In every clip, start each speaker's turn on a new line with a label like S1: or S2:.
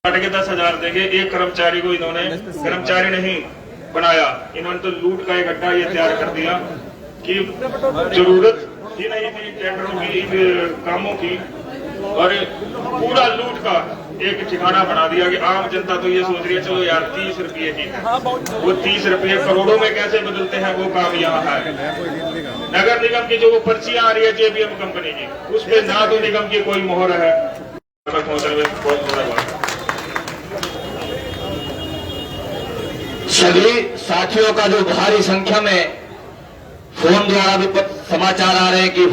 S1: के 10,000 देंगे। एक कर्मचारी को इन्होंने कर्मचारी नहीं बनाया, इन्होंने तो लूट का एक अड्डा ये तैयार कर दिया कि जरूरत ही नहीं थी टेंडरों की, कामों की, और पूरा लूट का एक ठिकाना बना दिया कि आम जनता तो ये सोच रही है चलो यार 30 रुपये की, वो 30 रुपये करोड़ों में कैसे बदलते हैं वो काम यहाँ है। नगर निगम की जो वो पर्चियां आ रही है जेबीएम कंपनी की, उस पर ना तो निगम की कोई मोहर है।
S2: सभी साथियों का जो भारी संख्या में फोन द्वारा भी समाचार आ रहे हैं कि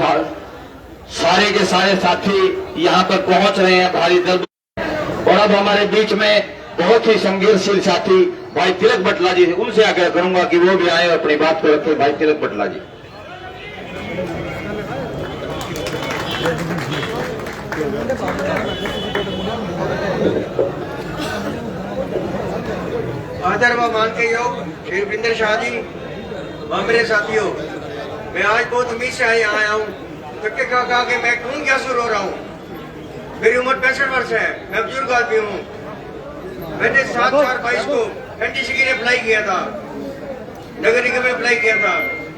S2: सारे के सारे साथी यहां पर पहुंच रहे हैं भारी दल। और अब हमारे बीच में बहुत ही संघर्षशील साथी भाई तिलक बटला जी, उनसे आग्रह करूंगा कि वो भी आए और अपनी बात को रखें। भाई तिलक बटला जी।
S3: आदर व मान के योग श्री वरिंदर शाह जी व मेरे साथियों, मैं आज बहुत उम्मीद से यहाँ आया हूँ। क्योंकि कहा कि मैं खून क्या शुरू हो रहा हूँ। मेरी उम्र 65 वर्ष है, मैं बुजुर्ग आदमी हूँ। मैंने 7/4/22 को एनटीसी ने अप्लाई किया था, नगर निगम में अप्लाई किया था।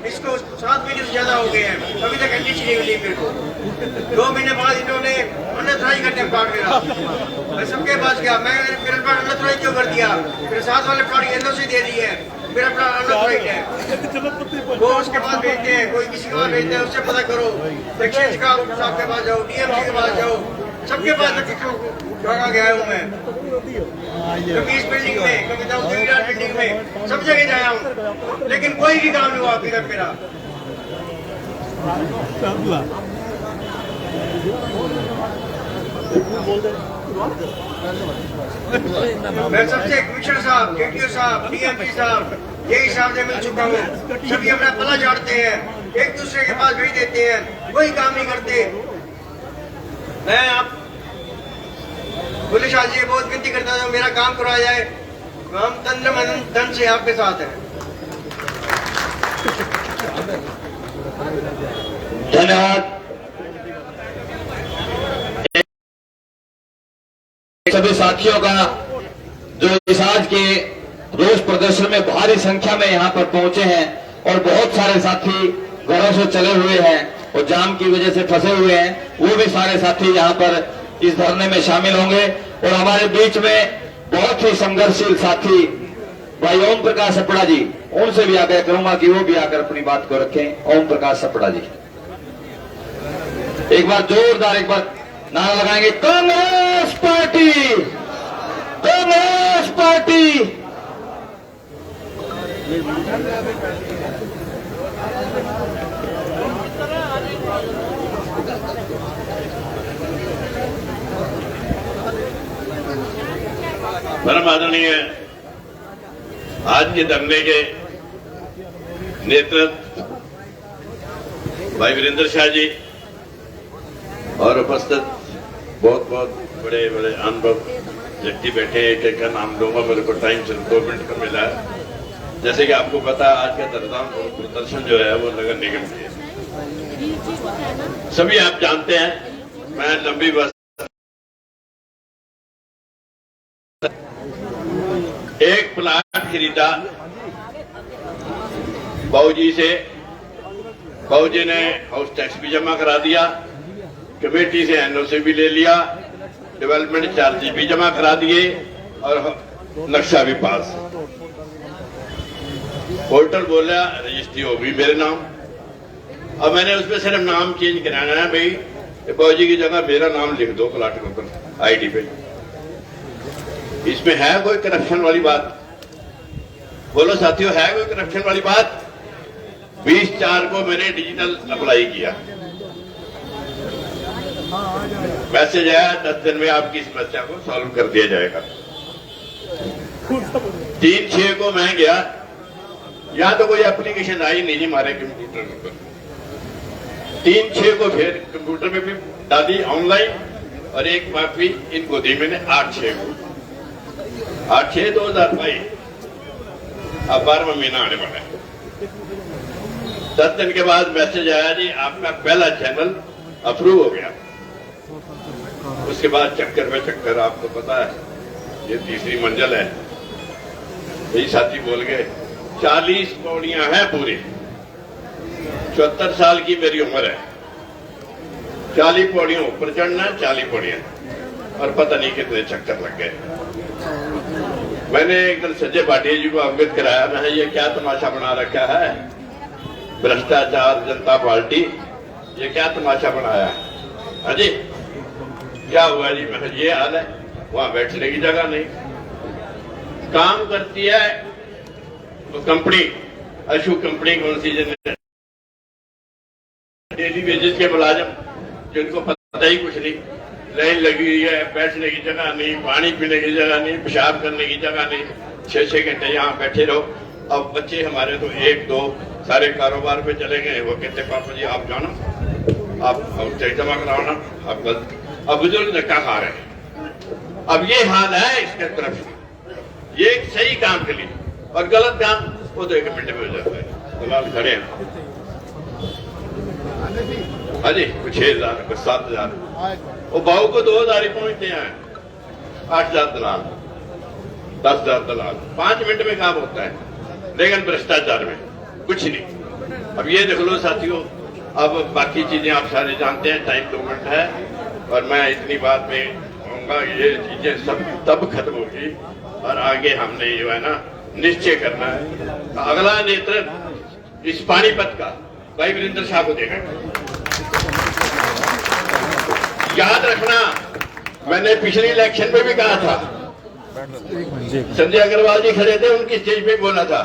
S3: इसको 7 महीने से ज्यादा हो गए हैं, अभी तक एनटीसी नहीं मिली मेरे को। 2 महीने बाद इन्होंने अनथराइज करने प्लाट मेरा, मैं सबके पास गया, मैं मेरे प्लाट अनथराइज क्यों कर दिया? मेरे साथ वाले प्लाट एनओसी दे दी है, मेरा प्लाट अनथराइज है। वो उसके पास भेजते हैं, कोई किसी के पास भेजते हैं, उससे पता करो। एक्सचेंज का साहब के पास जाओ, डीएमसी के पास जाओ, सबके पास जगह गया हूँ मैं। कभी इस बिल्डिंग में, कभी दाऊद बिल्डिंग में, सब जगह जाया हूँ, लेकिन कोई भी काम नहीं हुआ अभी तक मेरा। मैं सबसे कमिश्नर साहब, केटीओ साहब, डीएमपी साहब, यही साहब से मिल चुका हूँ। सभी अपना पला झाड़ते हैं, एक दूसरे के पास भेज देते हैं, कोई काम नहीं करते। मैं आप पुलिस शाह जी बहुत विनती करता हूँ, मेरा काम करवाया जाए। हम तन मन धन से आपके साथ हैं।
S2: धन्यवाद। सभी साथियों का जो इस आज के रोष प्रदर्शन में भारी संख्या में यहां पर पहुंचे हैं, और बहुत सारे साथी घरों से चले हुए हैं और जाम की वजह से फंसे हुए हैं, वो भी सारे साथी यहां पर इस धरने में शामिल होंगे। और हमारे बीच में बहुत ही संघर्षशील साथी भाई ओम प्रकाश सपड़ा जी, उनसे भी आग्रह करूंगा कि वो भी आकर अपनी बात को रखें। ओम प्रकाश सपड़ा जी, एक बार जोरदार एक बार नारा लगाएंगे, कांग्रेस पार्टी, कांग्रेस पार्टी।
S4: परम आदरणीय आज के धरने के नेतृत्व भाई वीरेंद्र शाह जी और उपस्थित बहुत बहुत बड़े बड़े अनुभव व्यक्ति बैठे हैं। एक एक का नाम लूंगा, मेरे को टाइम सिर्फ 2 मिनट का मिला है। जैसे कि आपको पता है आज का धरना प्रदर्शन जो है वो नगर निगम की है, सभी आप जानते हैं। मैं लंबी बस एक प्लाट खरीदा बाबूजी से, बाबूजी ने हाउस टैक्स भी जमा करा दिया, कमेटी से एनओसी भी ले लिया, डेवलपमेंट चार्जेस भी जमा करा दिए और नक्शा भी पास। पोर्टल बोला रजिस्ट्री हो गई मेरे नाम। अब मैंने उसमें सिर्फ नाम चेंज कराना है, भाई बाबूजी की जगह मेरा नाम लिख दो प्लाट के ऊपर आईडी पे। इसमें है कोई करप्शन वाली बात? बोलो साथियों, है कोई करप्शन वाली बात? 20/4 को मैंने डिजिटल अप्लाई किया, मैसेज आया 10 दिन में आपकी समस्या को सॉल्व कर दिया जाएगा। 3/6 को मैं गया, यहां तो कोई एप्लीकेशन आई नहीं हमारे कंप्यूटर पर। 3/6 को फिर कंप्यूटर में भी डाली ऑनलाइन, और एक माफी इनको दी मैंने 8/6 को, 8/6/2022। अब 12वां महीना आने वाला है। 10 दिन के बाद मैसेज आया जी आपका पहला चैनल अप्रूव हो गया। उसके बाद चक्कर में चक्कर, आपको पता है ये तीसरी मंजिल है। यही साथी बोल गए 40 पौड़ियां हैं पूरी। 74 साल की मेरी उम्र है। 40 पौड़ियों ऊपर चढ़ना, 40 पौड़ियां, और पता नहीं कितने चक्कर लग गए। मैंने एक दिन संजय भाटिया जी को अवगत कराया, मैं ये क्या तमाशा बना रखा है, भ्रष्टाचार जनता पार्टी, ये क्या तमाशा बनाया है? हाँ जी, क्या हुआ जी? मैं ये हाल है, वहां बैठने की जगह नहीं। काम करती है तो कंपनी, अशु कंपनी कौन सी, डेली वेजेस के मुलाजिम, जिनको पता ही कुछ नहीं, लाइन लगी हुई है, बैठने की जगह नहीं, पानी पीने की जगह नहीं, पेशाब करने की जगह नहीं, 6-6 घंटे यहाँ बैठे रहो। अब बच्चे हमारे तो 1-2 सारे कारोबार पे चले गए। वो कहते पापा जी आप जाओ ना, आप चेक जमा कराओ ना, आप गलत। अब बुजुर्ग धक्का खा रहे हैं। अब ये हाल है इसके तरफ, ये एक सही काम के लिए, और गलत काम वो तो 1 मिनट में हो जाता है। दलाल खड़े हैं, हाँ जी, कुछ 6,000 कुछ 7,000, वो भाव को 2,000 ही पहुंचते हैं। 8,000 दलाल, 10,000 दलाल, 5 मिनट में काम होता है। लेकिन भ्रष्टाचार में कुछ नहीं। अब ये देख लो साथियों, अब बाकी चीजें आप सारे जानते हैं, टाइम 2 मिनट है, और मैं इतनी बात में कहूंगा ये चीजें सब तब खत्म होगी, और आगे हमने जो है ना निश्चय करना है। अगला नेतृत्व इस पानीपत का भाई वीरेंद्र शाह को देना। याद रखना, मैंने पिछले इलेक्शन में भी कहा था, संजय अग्रवाल जी खड़े थे, उनकी स्टेज पे बोला था,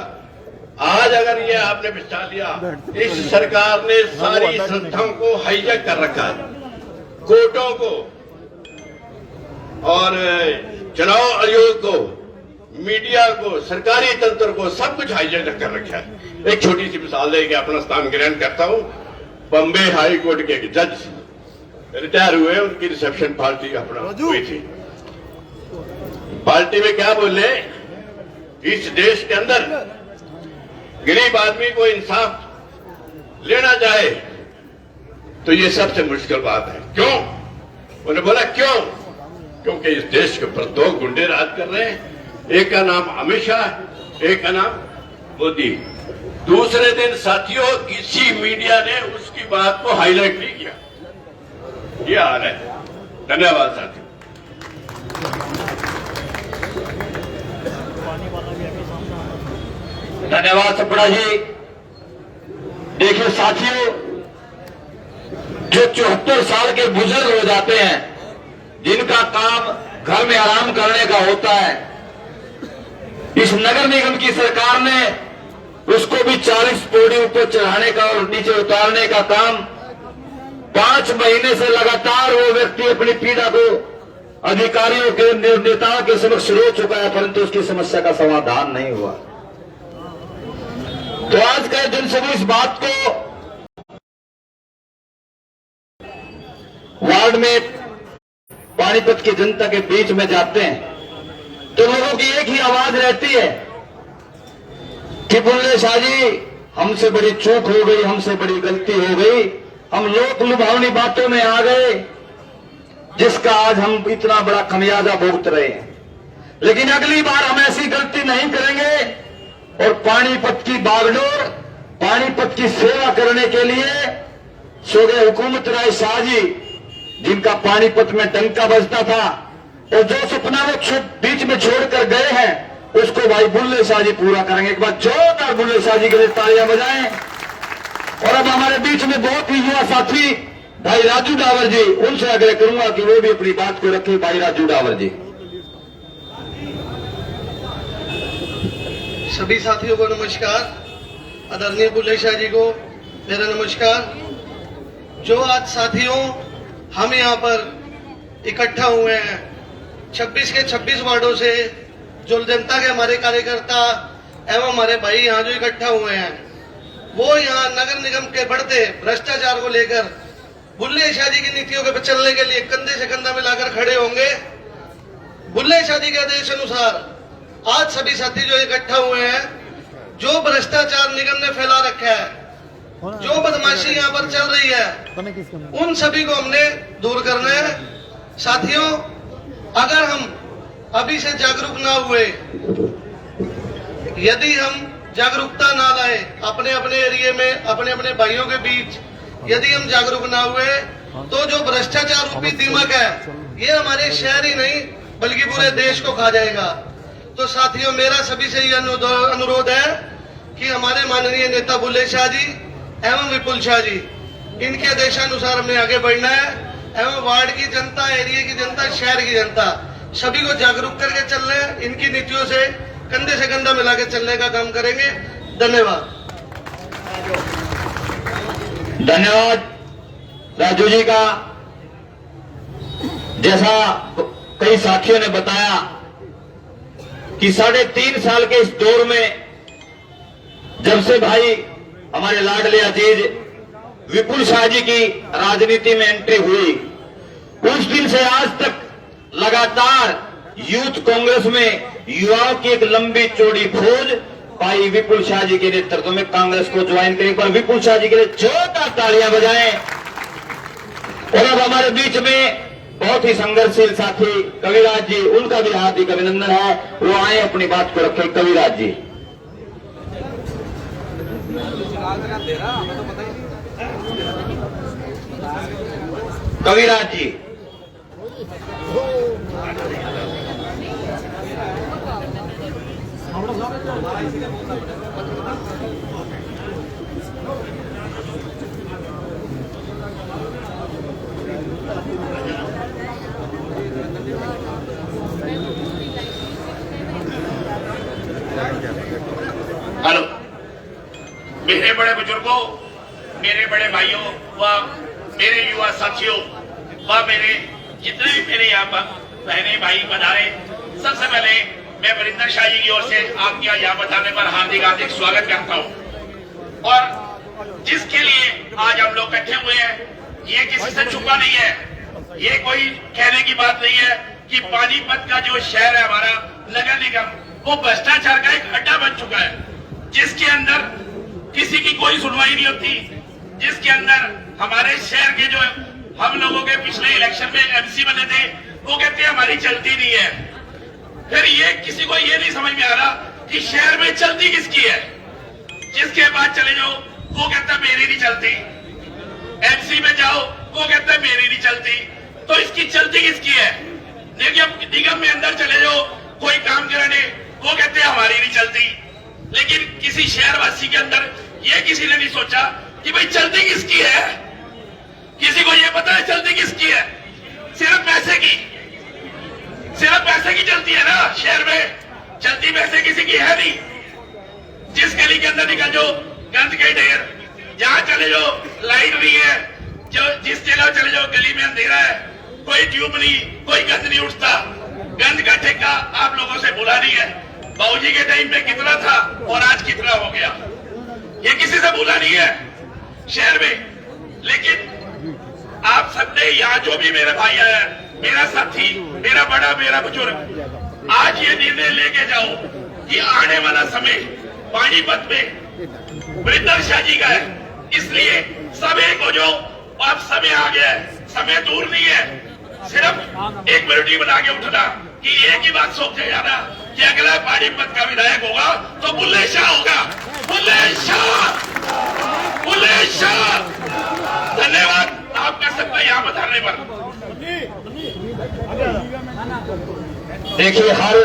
S4: आज अगर ये आपने बिछा लिया, इस सरकार ने सारी संस्थाओं को हाईजैक कर रखा है, कोर्टों को और चुनाव आयोग को, मीडिया को, सरकारी तंत्र को, सब कुछ हाईजैक कर रखा है। एक छोटी सी मिसाल लेके अपना स्थान ग्रहण करता हूं। बम्बे हाई कोर्ट के जज रिटायर हुए, उनकी रिसेप्शन पार्टी अपना हुई थी। पार्टी में क्या बोले, इस देश के अंदर गरीब आदमी को इंसाफ लेना चाहे तो ये सबसे मुश्किल बात है। क्यों? उन्होंने बोला क्यों? क्योंकि इस देश के ऊपर 2 गुंडे राज कर रहे हैं, एक का नाम अमित शाह, एक का नाम मोदी। दूसरे दिन साथियों किसी मीडिया ने उसकी बात को हाईलाइट नहीं किया। ये हाल है। धन्यवाद साथियों।
S2: धन्यवाद सपड़ा जी। देखिए साथियों, जो 74 साल के बुजुर्ग हो जाते हैं, जिनका काम घर में आराम करने का होता है, इस नगर निगम की सरकार ने उसको भी 40 पौड़ी ऊपर चढ़ाने का और नीचे उतारने का काम 5 महीने से लगातार वो व्यक्ति अपनी पीड़ा को अधिकारियों के, नेताओं के समक्ष रो चुका है, परंतु उसकी समस्या का समाधान नहीं हुआ। तो आज का दिन सभी इस बात को वार्ड में पानीपत की जनता के बीच में जाते हैं तो लोगों की एक ही आवाज रहती है कि बुल्ले शाह जी, हमसे बड़ी चूक हो गई, हमसे बड़ी गलती हो गई, हम लोक लुभावनी बातों में आ गए, जिसका आज हम इतना बड़ा खमियाजा भुगत रहे हैं। लेकिन अगली बार हम ऐसी गलती नहीं करेंगे और पानीपत की बागडोर, पानीपत की सेवा करने के लिए सोगे हुकूमत राय शाह जी, जिनका पानीपत में डंका बजता था और जो सपना वो बीच में छोड़कर गए हैं, उसको भाई बुल्ले शाह जी पूरा करेंगे। एक बार जोरदार बुल्ले शाह जी के लिए तालियां बजाएं। और अब हमारे बीच में बहुत ही युवा साथी भाई राजू डावर जी, उनसे आग्रह करूंगा कि वो भी अपनी बात को रखें। भाई राजू डावर जी।
S5: सभी साथियों को नमस्कार। आदरणीय बुल्ले शाह जी को मेरा नमस्कार। जो आज साथियों हम यहाँ पर इकट्ठा हुए हैं 26 के 26 वार्डों से, जो जनता के हमारे कार्यकर्ता एवं हमारे भाई यहाँ जो इकट्ठा हुए हैं, वो यहाँ नगर निगम के बढ़ते भ्रष्टाचार को लेकर बुल्ले शाह जी की नीतियों के चलने के लिए कंधे से कंधा मिलाकर खड़े होंगे। बुल्ले शाह जी के आदेश अनुसार आज सभी साथी जो इकट्ठा हुए हैं, जो भ्रष्टाचार निगम ने फैला रखा है, जो बदमाशी यहाँ पर चल रही है, उन सभी को हमने दूर करना है। साथियों, अगर हम अभी से जागरूक ना हुए, यदि हम जागरूकता ना लाए अपने अपने एरिया में, अपने अपने भाइयों के बीच, यदि हम जागरूक ना हुए तो जो भ्रष्टाचार रूपी दीमक है ये हमारे शहर ही नहीं बल्कि पूरे देश को खा जाएगा। तो साथियों, मेरा सभी से ये अनुरोध है कि हमारे माननीय नेता बुल्ले शाह जी एवं विपुल शाह जी, इनके आदेशानुसार हमने आगे बढ़ना है एवं वार्ड की जनता, एरिया की जनता, शहर की जनता सभी को जागरूक करके चलना है। इनकी नीतियों से कंधे से कंधा मिला के चलने का काम करेंगे। धन्यवाद।
S2: धन्यवाद राजू जी का। जैसा कई साथियों ने बताया कि 3.5 साल के इस दौर में जब से भाई हमारे लाडले अजीज विपुल शाह जी की राजनीति में एंट्री हुई, उस दिन से आज तक लगातार यूथ कांग्रेस में युवाओं की एक लंबी चौड़ी फौज भाई विपुल शाह जी के नेतृत्व में कांग्रेस को ज्वाइन करें। पर विपुल शाह जी के लिए जोरदार तालियां बजाएं। और अब हमारे बीच में बहुत ही संघर्षशील साथी कविराज जी, उनका भी हार्दिक अभिनंदन है, वो आए अपनी बात को रखें। कविराज जी। कविराज जी।
S1: हेलो, मेरे बड़े बुजुर्गों, मेरे बड़े भाइयों व मेरे युवा साथियों व मेरे जितने भी मेरे यहाँ पर बहने भाई पधारे, सबसे पहले मैं वरिंदर शाह जी की ओर से आपके यहाँ बताने पर हार्दिक हार्दिक स्वागत करता हूँ। और जिसके लिए आज हम लोग इकट्ठे हुए हैं, ये किसी से छुपा नहीं है, ये कोई कहने की बात नहीं है कि पानीपत का जो शहर है हमारा नगर निगम, वो भ्रष्टाचार का एक अड्डा बन चुका है, जिसके अंदर किसी की कोई सुनवाई नहीं होती, जिसके अंदर हमारे शहर के जो हम लोगों के पिछले इलेक्शन में एमसी बने थे, वो कहते हैं हमारी चलती नहीं है। फिर ये किसी को ये नहीं समझ में आ रहा कि शहर में चलती किसकी है। जिसके बाद चले जाओ वो कहता है मेरी नहीं चलती, एमसी में जाओ वो कहता है मेरी नहीं चलती, तो इसकी चलती किसकी है। निगम में अंदर चले जाओ कोई काम कराने, वो कहते हैं हमारी नहीं चलती। लेकिन किसी शहरवासी के अंदर ये किसी ने नहीं सोचा कि भाई चलती किसकी है। किसी को ये पता है चलती किसकी है? सिर्फ पैसे की, सिर्फ पैसे की चलती है ना। शहर में चलती पैसे किसी की है नहीं। जिस गली के अंदर निकल जाओ गंद के ढेर, जहां चले जाओ लाइट नहीं है, जो जिस जगह चले जाओ गली में अंधेरा है, कोई ट्यूब नहीं, कोई गंद नहीं उठता। गंद का ठेका आप लोगों से भूला नहीं है। बाबूजी के टाइम पे कितना था और आज कितना हो गया, ये किसी से भूला नहीं है शहर में। लेकिन आप सबने यहाँ जो भी मेरे भाई आया, मेरा साथी, मेरा बड़ा, मेरा बुजुर्ग, आज ये निर्णय लेके जाओ कि आने वाला समय पानीपत में वरिंदर शाह जी का है। इसलिए समय को जो अब समय आ गया है, समय दूर नहीं है, सिर्फ एक मिनट ही बना के उठना कि एक ही बात सोचे जाना कि अगला पानीपत का विधायक होगा तो बुल्ले शाह होगा। बुल्ले शाह, बुल्ले शाह। धन्यवाद आपका सबका यहाँ बताने पर।
S2: देखिए, हर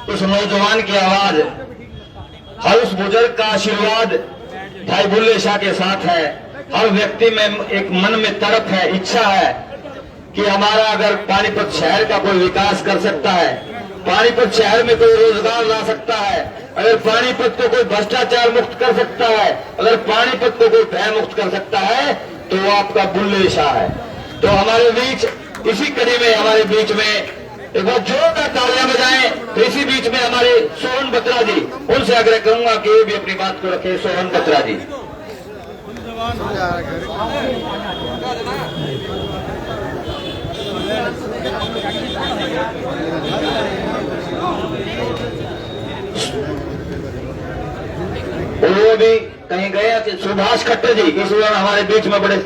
S2: उस नौजवान की आवाज, हर उस बुजुर्ग का आशीर्वाद भाई बुल्ले शाह के साथ है। हर व्यक्ति में एक मन में तड़प है, इच्छा है कि हमारा अगर पानीपत शहर का कोई विकास कर सकता है, पानीपत शहर में कोई रोजगार ला सकता है, अगर पानीपत को कोई भ्रष्टाचार मुक्त कर सकता है, अगर पानीपत को कोई भय मुक्त कर सकता है, तो वो आपका बुल्ले शाह है। तो हमारे बीच, इसी कड़ी में हमारे बीच में एक बार जोरदार तालियां बजाएं। तो इसी बीच में हमारे सोहन बत्रा जी, उनसे आग्रह करूंगा कि ये भी अपनी बात को रखें। सोहन बत्रा जी। वो भी कहीं गए थे। सुभाष खट्टर जी इस दौरान हमारे बीच में बड़े।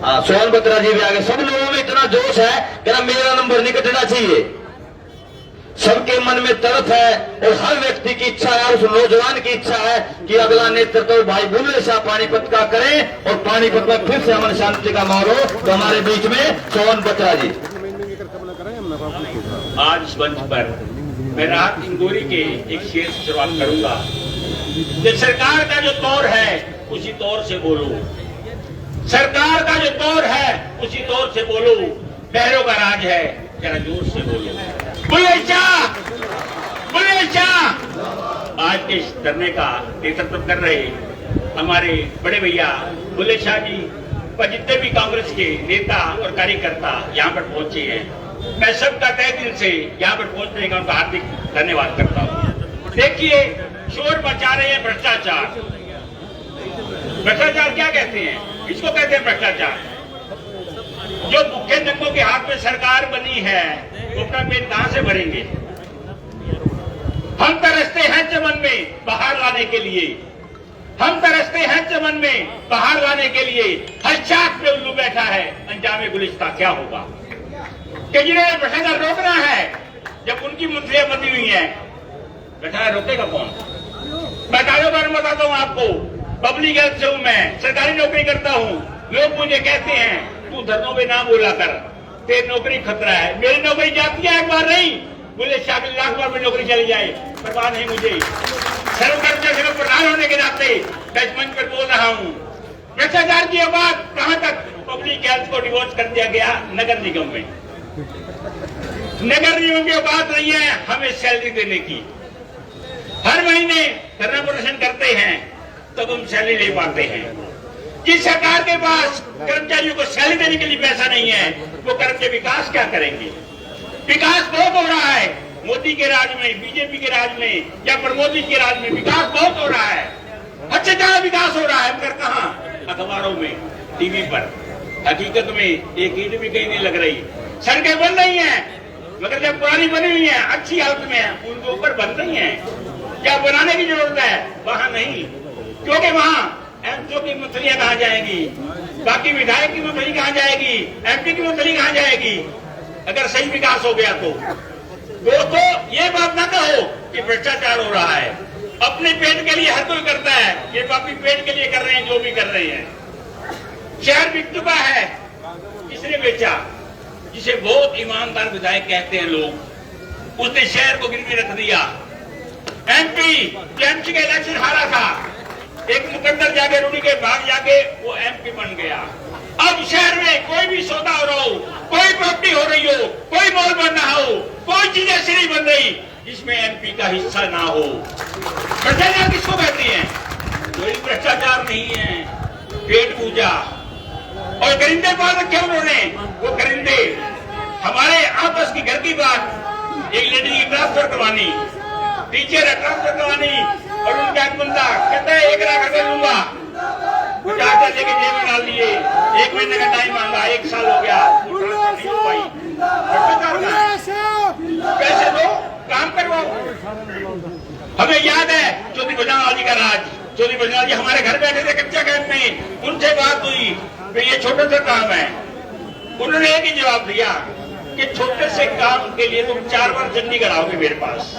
S2: सोहन बत्रा जी भी आगे। सब लोगों में इतना जोश है कि ना मेरा नंबर नहीं कटना चाहिए। के मन में तड़प है और हर व्यक्ति की इच्छा है, उस नौजवान की इच्छा है कि अगला नेतृत्व भाई बुल्ले शाह पानीपत का करें और पानीपत में फिर से अमन शांति का माहौल हो। तो हमारे बीच में सोहन बत्रा जी।
S6: आज इस मंच पर मैं राहत इंदौरी के एक शेर से शुरुआत करूंगा कि सरकार का जो दौर है उसी दौर से बोलो, सरकार का जो दौर है उसी दौर से बोलो, बहरों का राज है जरा जोर से बोलो, बुल्ले शाह, बुल्ले शाह। आज के इस धरने का नेतृत्व कर रहे हमारे बड़े भैया बुल्ले शाह जी व जितने भी कांग्रेस के नेता और कार्यकर्ता यहाँ पर पहुंचे हैं, मैं सबका तहे दिल से यहाँ पर पहुंचने का उनका हार्दिक धन्यवाद करता हूँ। देखिए, शोर मचा रहे हैं भ्रष्टाचार। भ्रष्टाचार क्या कहते हैं? इसको कहते हैं भ्रष्टाचार। जो भूखे नंगों के हाथ में सरकार बनी है वो अपना पेट कहां से भरेंगे? हम तरसते हैं चमन में बाहर लाने के लिए, हम तरसते हैं चमन में बाहर लाने के लिए, हर चाक पे उल्लू बैठा है, अंजामे गुलिस्ता क्या होगा? कि जिन्हें भ्रष्टाचार रोकना है, जब उनकी मंत्रियां बनी हुई हैं, भ्रष्टाचार रोकेगा कौन? मैं कारोबार बताता हूं आपको, पब्लिक हेल्थ से हूं मैं, सरकारी नौकरी करता हूं। लोग मुझे कहते हैं तू धरनों में ना बोला कर, तेरी नौकरी खतरा है। मेरी नौकरी जाती है एक बार नहीं, मुझे शामिल लाख बार में नौकरी चली जाए, परवाह नहीं मुझे। सर्वकर्मचारी संघ प्रधान होने के नाते मैं इस मंच पर बोल रहा हूं। भ्रष्टाचार की बात कहां तक? पब्लिक हेल्थ को डिवोर्स कर दिया गया नगर निगम में। नगर निगम की बात नहीं है हमें सैलरी देने की। हर महीने धरना प्रदर्शन करते हैं तब हम सैलरी ले पाते हैं। जिस सरकार के पास कर्मचारियों को सैलरी देने के लिए पैसा नहीं है, वो कर्मचारी विकास क्या करेंगे? विकास बहुत हो रहा है मोदी के राज में, बीजेपी के राज में या प्रमोद जी के राज में विकास बहुत हो रहा है, अच्छे ज्यादा विकास हो रहा है, मगर कहाँ? अखबारों में, टीवी पर। हकीकत में एक ईंट भी कहीं नहीं लग रही। सड़कें बन रही हैं, मगर जब पुरानी बनी हुई है, अच्छी हालत में है, उनके ऊपर बन रही है। क्या बनाने की जरूरत है? वहां नहीं, क्योंकि वहां एमपी की मंथलियां कहां जाएगी, बाकी विधायक की मंथली कहां जाएगी, एमपी की मंथली कहां जाएगी? अगर सही विकास हो गया तो दोस्तों ये बात ना कहो कि भ्रष्टाचार हो रहा है। अपने पेट के लिए हर कोई करता है, ये बाकी पेट के लिए कर रहे हैं जो भी कर रहे हैं। शहर बिक चुका है, किसने बेचा? जिसे बहुत ईमानदार विधायक कहते हैं लोग, उसने शहर को गिरवी रख दिया। एमपी टीएमसी का इलेक्शन हारा था, एक मुकद्दर जाके रूडी के भाग जाके वो एमपी बन गया। अब शहर में कोई भी सौदा हो रहा हो, कोई प्रॉपर्टी हो रही हो, कोई मॉल बन रहा हो, कोई चीज ऐसी नहीं बन रही जिसमें एमपी का हिस्सा ना हो। भ्रष्टाचार किसको कहते हैं? कोई भ्रष्टाचार नहीं है, पेट पूजा। और करिंदे बात रखे उन्होंने, वो करिंदे हमारे आपस की घर की बात, एक लेडी की ट्रांसफर करवानी, टीचर ट्रांसफर करवानी, और उनका एक बंदा कहता है 1 लाख रुपए लूंगा, 50,000 लेके जेब में डाल लिए, 1 महीने का टाइम मांगा, 1 साल हो गया, वो ट्रांसफर नहीं हो पाई। पैसे दो, काम करवाओ। हमें याद है चौधरी भजनलाल जी का राज। चौधरी भजनलाल जी हमारे घर बैठे थे कच्चा कैंप में, उनसे बात हुई कि ये छोटा सा काम है। उन्होंने एक ही जवाब दिया कि छोटे से काम के लिए तुम 4 बार चंडीगढ़ आओगे मेरे पास,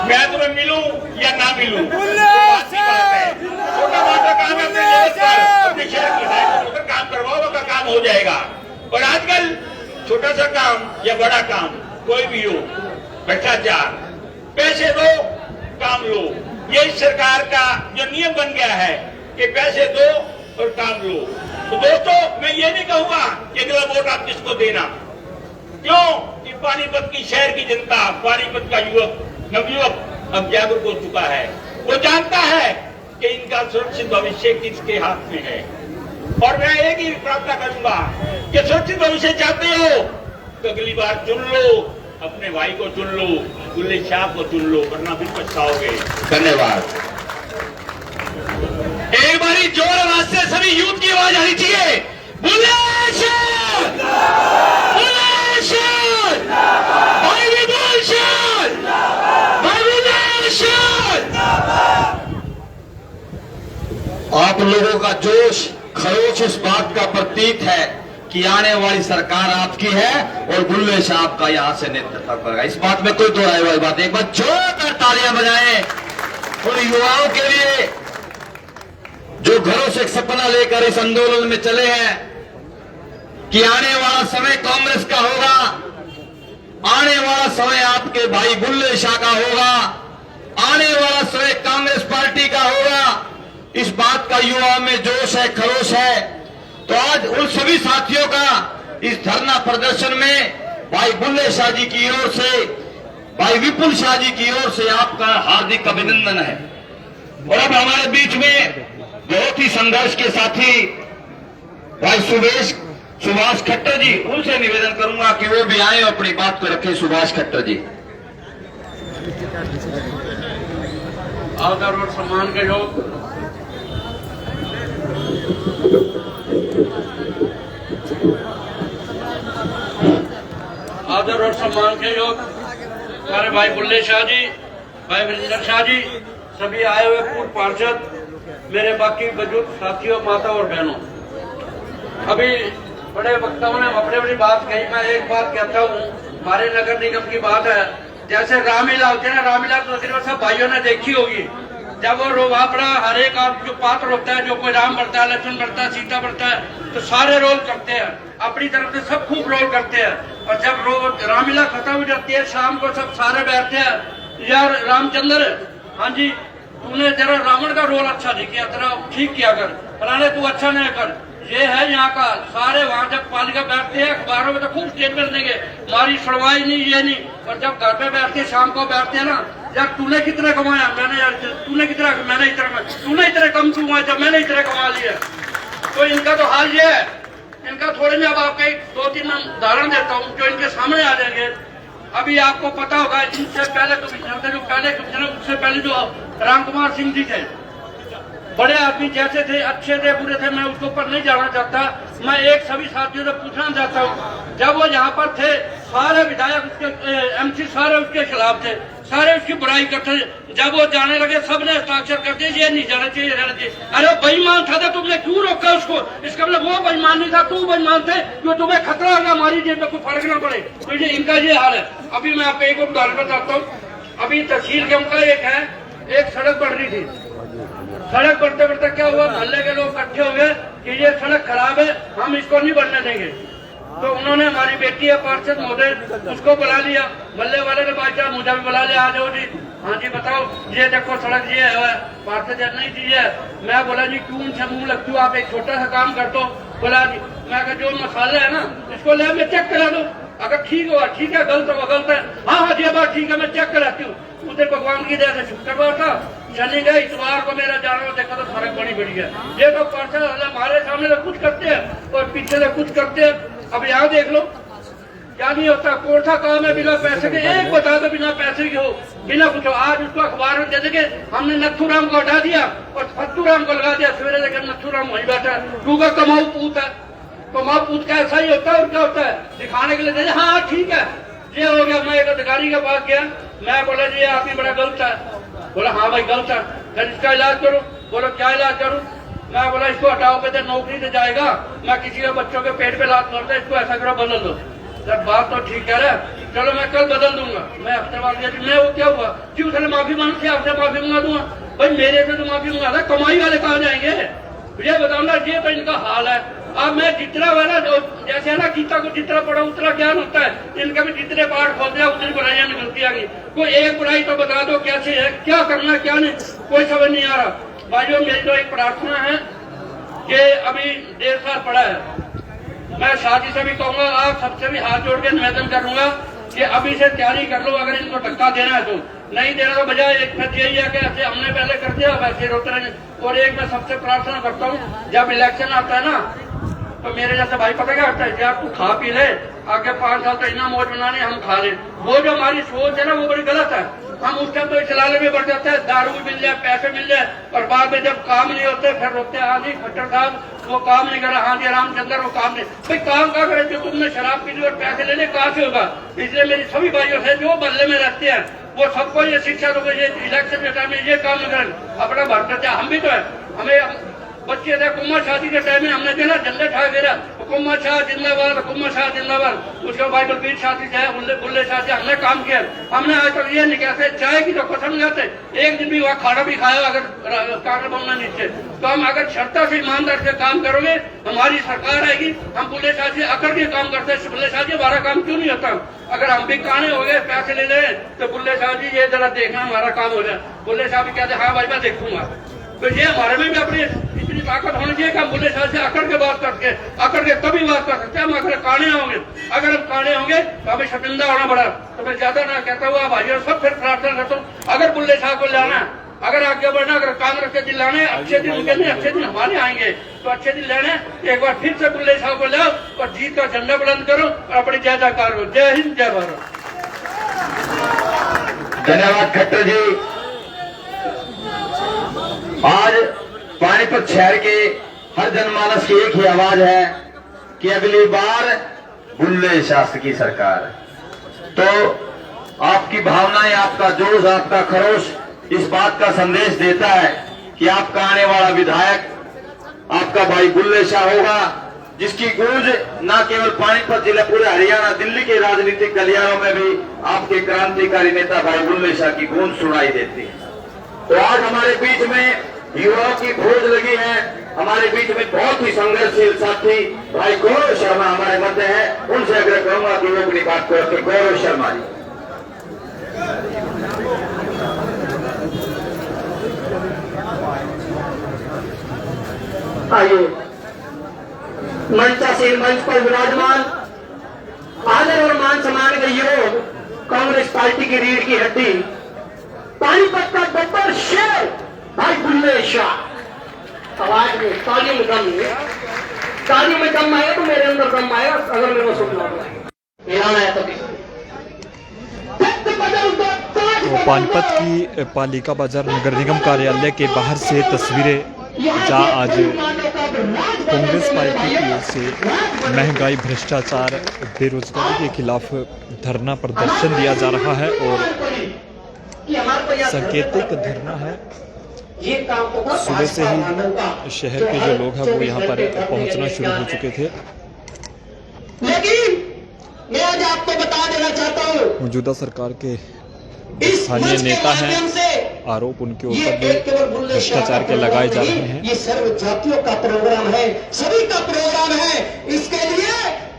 S6: मैं तुम्हें मिलूं या ना मिलूं, बात की बात है। छोटा मोटा काम है, अपने लेवल पर अपने शहर की विधायक को काम करवाओ, का काम हो जाएगा। और आजकल छोटा सा काम या बड़ा काम कोई भी हो, भ्रष्टाचार, पैसे दो काम लो, ये सरकार का जो नियम बन गया है कि पैसे दो और काम लो। तो दोस्तों मैं ये नहीं कहूंगा कि अगला वोट आप किसको देना, क्यों कि पानीपत की शहर की जनता, पानीपत का युवक, नवयुवक अब जागरूक हो चुका है। वो जानता है कि इनका सुरक्षित भविष्य किसके हाथ में है। और मैं एक ही प्रार्थना करूंगा कि सुरक्षित भविष्य चाहते हो तो अगली बार चुन लो, अपने भाई को चुन लो, बुल्ले शाह को चुन लो, वरना फिर पछताओगे।
S2: धन्यवाद। एक बारी जोर आवाज से सभी यूथ की आवाज आनी चाहिए। बुल्ले शाह, बुल्ले शाह, भाई बुल्ले शाह, भाई बुल्ले शाह। आप लोगों का जोश खरोश इस बात का प्रतीक है कि आने वाली सरकार आपकी है और बुल्ले साहब का यहां से नेतृत्व करेगा। इस बात में कोई दो राय वाली बात नहीं। एक बार जोरदार तालियां बजाएं उन युवाओं के लिए जो घरों से एक सपना लेकर इस आंदोलन में चले हैं कि आने वाला समय कांग्रेस का होगा, आने वाला समय आपके भाई बुल्ले शाह का होगा, आने वाला समय कांग्रेस पार्टी का होगा। इस बात का युवा में जोश है, खरोश है। तो आज उन सभी साथियों का इस धरना प्रदर्शन में भाई बुल्ले शाह जी की ओर से, भाई विपुल शाह जी की ओर से आपका हार्दिक अभिनंदन है। और अब हमारे बीच में बहुत ही संघर्ष के साथी भाई सुभाष खट्टर जी, उनसे निवेदन करूंगा कि वो भी आए और अपनी बात को रखें। सुभाष खट्टर जी।
S7: आदर और सम्मान के योग हमारे भाई बुल्ले शाह जी, भाई वीरेंद्र शाह जी, सभी आए हुए पूर्व पार्षद, मेरे बाकी बुजुर्ग साथियों, माता और बहनों, अभी बड़े वक्ताओं ने अपनी अपनी बात कही। मैं एक बात कहता हूँ, हमारे नगर निगम की बात है, जैसे रामलीला होती है ना, रामलीला तो तकरीबन सब भाइयों ने देखी होगी। जब वो रोवापड़ा हर एक जो पात्र होता है, जो कोई राम बढ़ता है, लक्ष्मण बढ़ता है, सीता बढ़ता है, तो सारे रोल करते हैं, अपनी तरफ से सब खूब रोल करते हैं। और जब रामलीला खत्म हो जाती है, शाम को सब सारे बैठते हैं, यार रामचंद्र, हाँ जी तूने जरा रावण का रोल अच्छा नहीं किया, तेरा ठीक किया कर, फलाने तू अच्छा नहीं कर। ये है यहाँ का सारे, वहाँ जब पालिका बैठते हैं अखबारों में तो खूब स्टेटमेंट देंगे, हमारी सुनवाई नहीं, ये नहीं। और जब घर पे बैठते शाम को बैठते हैं ना, यार तूने कितने कमाया, मैंने यार तूने कितना, मैंने इतना, तूने इतने कम कमाया जब मैंने इतने कमा लिया। तो इनका तो हाल ये है। इनका थोड़े में अब आपका एक दो तीन उदाहरण देता हूँ जो इनके सामने आ जाएंगे। अभी आपको पता होगा, इनसे पहले कमिश्नर थे, जो पहले कमिश्नर, उससे पहले जो राम कुमार सिंह जी थे, बड़े आदमी जैसे थे, अच्छे थे, बुरे थे, मैं उसके ऊपर नहीं जाना चाहता। मैं एक सभी साथियों से पूछना चाहता हूँ, जब वो यहाँ पर थे, सारे विधायक उसके, एमसी सारे उसके खिलाफ थे, सारे उसकी बुराई करते थे। जब वो जाने लगे, सबने हस्ताक्षर कर दिए, ये नहीं जाना चाहिए, रहना चाहिए। अरे बेईमान था, तुमने क्यों रोका उसको? इसका मतलब वो बेईमान नहीं था, तू बेईमान थे, जो तुम्हें खतरा होगा हमारी जेब में कोई फर्क ना पड़े। तो ये इनका ये हाल है। अभी मैं आपको एक उदाहरण बताता हूँ। अभी तहसील के उनका एक सड़क बढ़ रही थी, सड़क बढ़ते बढ़ते क्या हुआ, मोहल्ले के लोग इकट्ठे हो गए कि ये सड़क खराब है, हम इसको नहीं बढ़ने देंगे। तो उन्होंने, हमारी बेटी है पार्षद महोदय, उसको बुला लिया, मोहल्ले वाले ने बात, मुझे भी बुला लिया, आ जाओ जी, हाँ जी बताओ, ये देखो सड़क ये है, पार्षद नहीं दी है। मैं बोला जी क्यों उनसे मुंह लगती हूँ, आप एक छोटा सा काम कर दो। बोला जी, मैं कहा जो मसाला है ना, इसको ले मैं चेक करा दो, अगर ठीक हुआ ठीक है, गलत हुआ गलत है, हाँ हाँ जी बात ठीक है, मैं चेक कराती हूँ। उधर भगवान की दया से शुक्रवार था, शनि गए, इतवार को मेरा जाना, देखा तो सड़क बड़ी बड़ी है। ये तो पार्षद हमारे सामने तो कुछ करते हैं और पीछे से कुछ करते हैं। अब यहाँ देख लो क्या नहीं होता, कोर्ट का काम है, बिना पैसे के, एक बता दो बिना पैसे के हो, बिना कुछ हो। आज उसको अखबार में दे देंगे, हमने नथुराम को हटा दिया और फत्तूराम को लगा दिया, सवेरे लेकर नथुराम वहीं बैठा, क्योंकि कमाऊ पूत है। कमाऊ पूत का ऐसा ही होता है। और क्या होता है, दिखाने के लिए दे, हाँ ठीक है ये हो गया। मैं एक अधिकारी के पास गया, मैं बोला जी आदमी बड़ा गलत है। बोला हाँ भाई गलत है, फिर इसका इलाज करो। बोलो क्या इलाज करूं? मैं बोला इसको हटाओ, कहते नौकरी से जाएगा, मैं किसी के बच्चों के पेट पे लात मारता, इसको ऐसा करो बदल दो। जब बात तो ठीक कह रहा है, चलो मैं कल बदल दूंगा। मैं हफ्ते बाद गया, मैं वो क्या हुआ क्यों, उसने माफी मांग थी, आपसे माफी मंगा दूंगा। भाई मेरे से तो माफी मंगा, कमाई वाले कहाँ जाएंगे? ये बताऊंगा, ये तो इनका हाल है। अब मैं जितना वाला, जैसे है ना गीता को जितना पढ़ा उतना ज्ञान होता है, इनके भी जितने पाठ खोलते हैं उतनी बुराइयां निकलती आएंगी। कोई एक बुराई तो बता दो कैसे है, क्या करना क्या नहीं, कोई समझ नहीं आ रहा। भाइयों मेरी तो एक प्रार्थना है कि अभी 1.5 साल पड़ा है, मैं शादी से भी कहूंगा, आप सबसे भी हाथ जोड़ के निवेदन करूंगा कि अभी से तैयारी कर लो। अगर इनको धक्का देना है तो, नहीं देना तो बजाय एक फिर यही है कि ऐसे हमने पहले कर दिया वैसे रोते रहेंगे। और एक मैं सबसे प्रार्थना करता हूँ, जब इलेक्शन आता है ना, तो मेरे जैसे भाई पता क्या होता है, यार तू खा पी ले, आगे 5 साल तो इतना मौज बनाने, हम खा ले। वो जो हमारी सोच है ना, वो बड़ी गलत है। हम उस टाइम तो इस लाले में बढ़ जाते हैं, दारू भी मिल जाए, पैसे मिल जाए, और बाद में जब काम नहीं होते फिर रोते हैं, हाँ जी खट्टर साहब वो काम नहीं करा, हाँ जी रामचंद्र वो काम नहीं। भाई काम क्या करे, जो तुमने शराब पी ली और पैसे लेने कहाँ से होगा? इसलिए मेरी सभी भाइयों से जो बल्ले में रहते हैं, वो सबको ये शिक्षा दो, ये इलेक्शन के टाइम में ये काम नहीं करें, अपना भर करते। हम भी तो है, हमें बच्चे थे, कुमार शादी के टाइम में हमने जो ना झंडे ठा गिरा, हुकूमत शाह जिंदाबाद, हुकूमत शाह जिंदाबाद। उसके भाई बलबीर शाह जी चाहे बुल्ले शाह जी, हमने काम किया। हमने आज तक ये नहीं कहते चाय की तो कसम जाते, एक दिन भी वहाँ खाना भी खाया अगर कांग्रेस बनना नीचे, तो हम अगर श्रद्धा से ईमानदार से काम करोगे, हमारी सरकार आएगी। हम बुल्ले शाह जी अकड़ के काम करते हैं। बुल्ले शाह जी हमारा काम क्यों नहीं होता? अगर हम भी काने हो गए, पैसे ले लें, तो बुल्ले शाह जी ये जरा देखना हमारा काम हो जाए। बुल्ले शाह भी कहते हाँ भाई मैं देखूंगा। तो ये हमारे में भी अपनी इतनी ताकत होनी चाहिए कि हम बुल्ले शाह से अकड़ के बात करके, अकड़ के तभी बात कर सकते हैं हम अगर काने होंगे। अगर हम काने होंगे तो हमें शर्मिंदा होना पड़ा। तो मैं ज्यादा ना कहता हुआ भाइयों सब फिर प्रार्थना करता हूँ, अगर बुल्ले शाह को लाना, अगर आगे बढ़ना, अगर कांग्रेस के दिन लाने, अच्छे दिन उनके नहीं, अच्छे दिन हमारे आएंगे, तो अच्छे दिन लेने एक बार फिर से बुल्ले शाह को लाओ और जीत का झंडा बुलंद करो और अपनी जय जयकार करो। जय हिंद, जय भारत।
S2: धन्यवाद खट्टर जी। आज पानीपत शहर के हर जनमानस की एक ही आवाज है कि अगली बार बुल्ले शाह की सरकार। तो आपकी भावनाएं, आपका जोश, आपका खरोश इस बात का संदेश देता है कि आपका आने वाला विधायक आपका भाई बुल्ले शाह होगा, जिसकी गूंज न केवल पानीपत जिला, पूरे हरियाणा, दिल्ली के राजनीतिक गलियारों में भी आपके क्रांतिकारी नेता भाई बुल्ले शाह की गूंज सुनाई देती है। तो आज हमारे बीच में युवाओं की खोज लगी है। हमारे बीच में बहुत ही संघर्षशील साथी भाई गौरव शर्मा हमारे मध्य हैं। उनसे आग्रह करूंगा कि वो अपनी बात को रखें। गौरव शर्मा जी।
S8: आइए मंचासीन मंच पर विराजमान आदर और मान सम्मान के योग कांग्रेस पार्टी की रीढ़ की हड्डी, पानीपत का बब्बर शेर भाई बुल्ले शाह। आवाज में ताली में दम है, ताली में दम आएगा तो मेरे अंदर दम आएगा। अगर मेरे को सुनना ईरान आया तो
S9: पानीपत की पालिका बाजार नगर निगम कार्यालय के बाहर से तस्वीरें, जहां आज कांग्रेस पार्टी की ओर से महंगाई, भ्रष्टाचार, बेरोजगारी के खिलाफ धरना प्रदर्शन दिया जा रहा है और सांकेतिक धरना है। सुबह से ही शहर के जो लोग हैं वो यहाँ पर पहुंचना शुरू हो चुके थे।
S8: लेकिन मैं आज आपको बता देना चाहता हूँ,
S9: मौजूदा सरकार के स्थानीय नेता हैं, आरोप उनके ऊपर भी भ्रष्टाचार के लगाए जा रहे हैं।
S8: ये सर्व जातियों का प्रोग्राम है, सभी का प्रोग्राम है। इसके लिए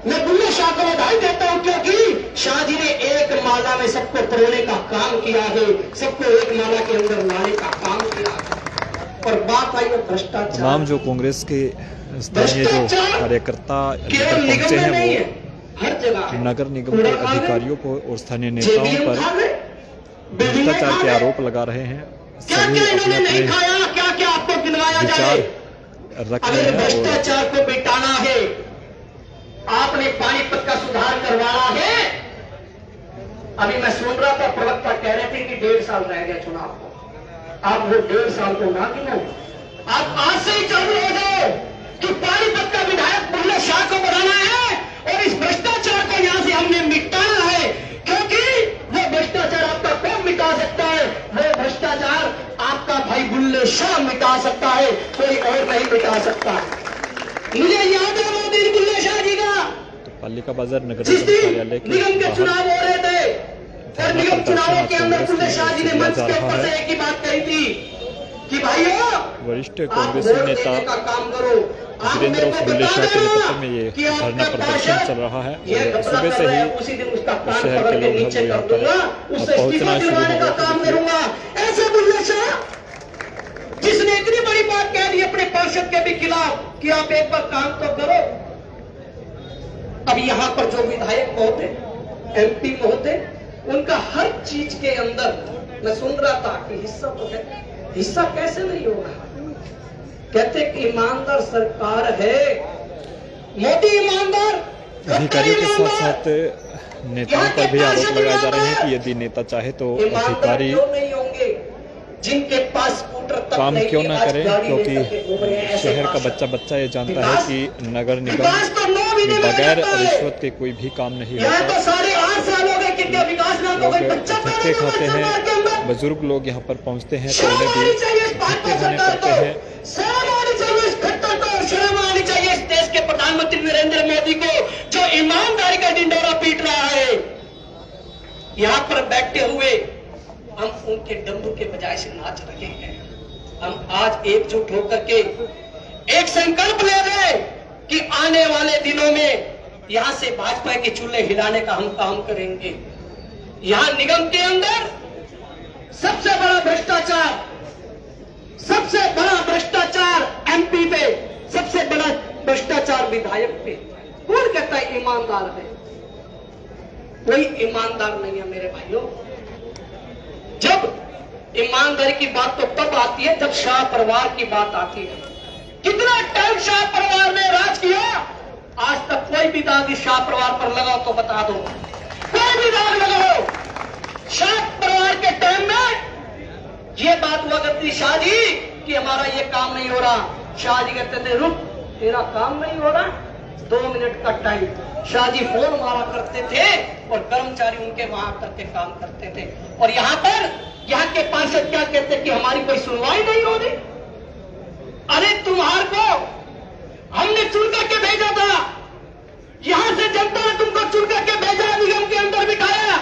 S8: मैं बुल्ले शाह को बधाई देता हूँ, क्योंकि शाह जी ने एक माला में सबको तोड़ने का काम किया है, सबको एक माला के अंदर लाने का काम किया है। और बात आई भ्रष्टाचार,
S9: तमाम जो कांग्रेस के स्थानीय जो कार्यकर्ता पहुंचे हैं वो
S8: हर जगह
S9: नगर निगम के अधिकारियों को और स्थानीय नेताओं पर भ्रष्टाचार के आरोप लगा रहे हैं। सभी अपने अपने विचार रख रहे हैं।
S8: भ्रष्टाचार को मिटाना है, आपने पानीपत का सुधार करवाना है। अभी मैं सुन रहा था, प्रवक्ता कह रहे थे कि 1.5 साल रह गया चुनाव को। आप वो 1.5 साल को ना गिनो, आप आज से ही चालू हो जाओ कि पानीपत का विधायक बुल्ले शाह को बनाना है और इस भ्रष्टाचार को यहां से हमने मिटाना है। क्योंकि वो भ्रष्टाचार आपका कौन मिटा सकता है? वो भ्रष्टाचार आपका भाई बुल्ले शाह मिटा सकता है, कोई और नहीं मिटा सकता। मुझे याद है वो दिन बुल्ले शाह जी का,
S9: पालिका बाजार नगर निगम कार्यालय
S8: निगम के चुनाव हो रहे थे और निगम चुनावों के अंदर बुल्ले शाह जी ने मंच के ऊपर से एक ही बात कही थी कि भाइयों,
S9: वरिष्ठ कांग्रेसी नेता वीरेंद्र बुल्ले शाह के नेतृत्व में ये धरना प्रदर्शन चल रहा है और सुबह से ही शहर के लोग हैं वो यहाँ पर पहुंचना शुरू हो गए।
S8: ऐसे बुल्ले शाह जिसने इतनी बड़ी बात कह दी अपने पार्षद के भी खिलाफ कि आप एक बार काम तो करो। अब यहाँ पर जो विधायक होते, MP होते, उनका हर चीज के अंदर मैं सुन रहा था कि हिस्सा तो है, हिस्सा कैसे नहीं होगा? कहते कि ईमानदार सरकार है, मोदी ईमानदार।
S9: अधिकारियों के साथ साथ नेताओं पर भी आरोप लगाए जा रहे हैं कि यदि नेता चाहे तो अधिकारी
S8: नहीं होंगे जिनके पास स्कूटर
S9: काम क्यों ना करें, क्योंकि शहर का बच्चा बच्चा ये जानता है कि नगर निगम में बगैर रिश्वत के कोई भी काम नहीं होता। लोग धक्के खाते हैं, बुजुर्ग लोग यहाँ पर पहुँचते हैं तो उन्हें भी धक्के खाने पड़ते हैं।
S8: शर्म आनी चाहिए इस देश के प्रधान प्रधानमंत्री नरेंद्र मोदी को जो ईमानदारी का ढिंढोरा पीट रहा है, यहां पर बैठे हुए हम उनके डंबू के बजाय से नाच रहे हैं। हम आज एकजुट होकर के एक संकल्प ले रहे कि आने वाले दिनों में यहां से भाजपा के चूल्हे हिलाने का हम काम करेंगे। यहां निगम के अंदर सबसे बड़ा भ्रष्टाचार एमपी पे, सबसे बड़ा भ्रष्टाचार विधायक पे। कौन कहता है ईमानदार है? कोई ईमानदार नहीं है मेरे भाइयों। जब ईमानदारी की बात तो तब आती है जब शाह परिवार की बात आती है। कितना टाइम शाह परिवार ने राज किया? आज तक कोई भी दाग इस शाह परिवार पर लगाओ तो बता दो, कोई भी दाग लगाओ। शाह परिवार के टाइम में ये बात हुआ करती शाह जी कि हमारा ये काम नहीं हो रहा। शाह जी कहते थे रुक, तेरा काम नहीं हो रहा, 2 मिनट का टाइम। शाह जी फोन मारा करते थे और कर्मचारी उनके वहां करके काम करते थे। और यहाँ पर यहाँ के पार्षद क्या कहते कि हमारी कोई सुनवाई नहीं हो रही। अरे तुम्हारे को हमने चुन करके भेजा था, यहां से जनता ने तुमको चुन करके भेजा, निगम के अंदर बिठाया।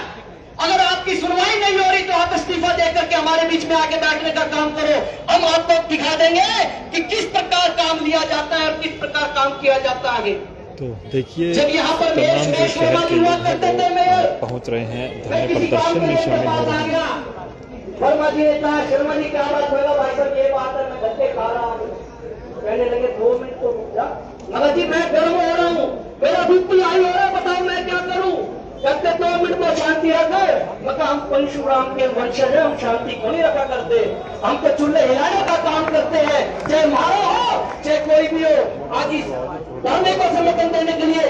S8: अगर आपकी सुनवाई नहीं हो रही तो आप इस्तीफा देकर के हमारे बीच में आके बैठने का काम करो। हम आपको दिखा देंगे कि किस प्रकार काम लिया जाता है और किस प्रकार काम किया जाता है।
S9: तो देखिए
S8: जब यहाँ पर
S9: तमाम जो शहर के लोग हैं वो पहुंच रहे हैं धरने प्रदर्शन में शामिल हो रहे हैं।
S8: वर्मा जी ने कहा शर्मा जी क्या बात होगा भाई साहब, ये बात है मैं धक्के खा रहा हूँ। कहने लगे 2 मिनट तो रुक जा। मगर जी मैं गर्म हो रहा हूँ, मेरा बीपी हाई हो रहा है, बताओ मैं क्या करूँ? कहते 2 मिनट में शांति रखे। मगर हम परशुराम के वंशज हैं, हम शांति को नहीं रखा करते। हम तो चूल्हे हिलाने का काम करते हैं, चाहे मारो हो चाहे कोई भी हो। आज इस धरने को समर्थन देने के लिए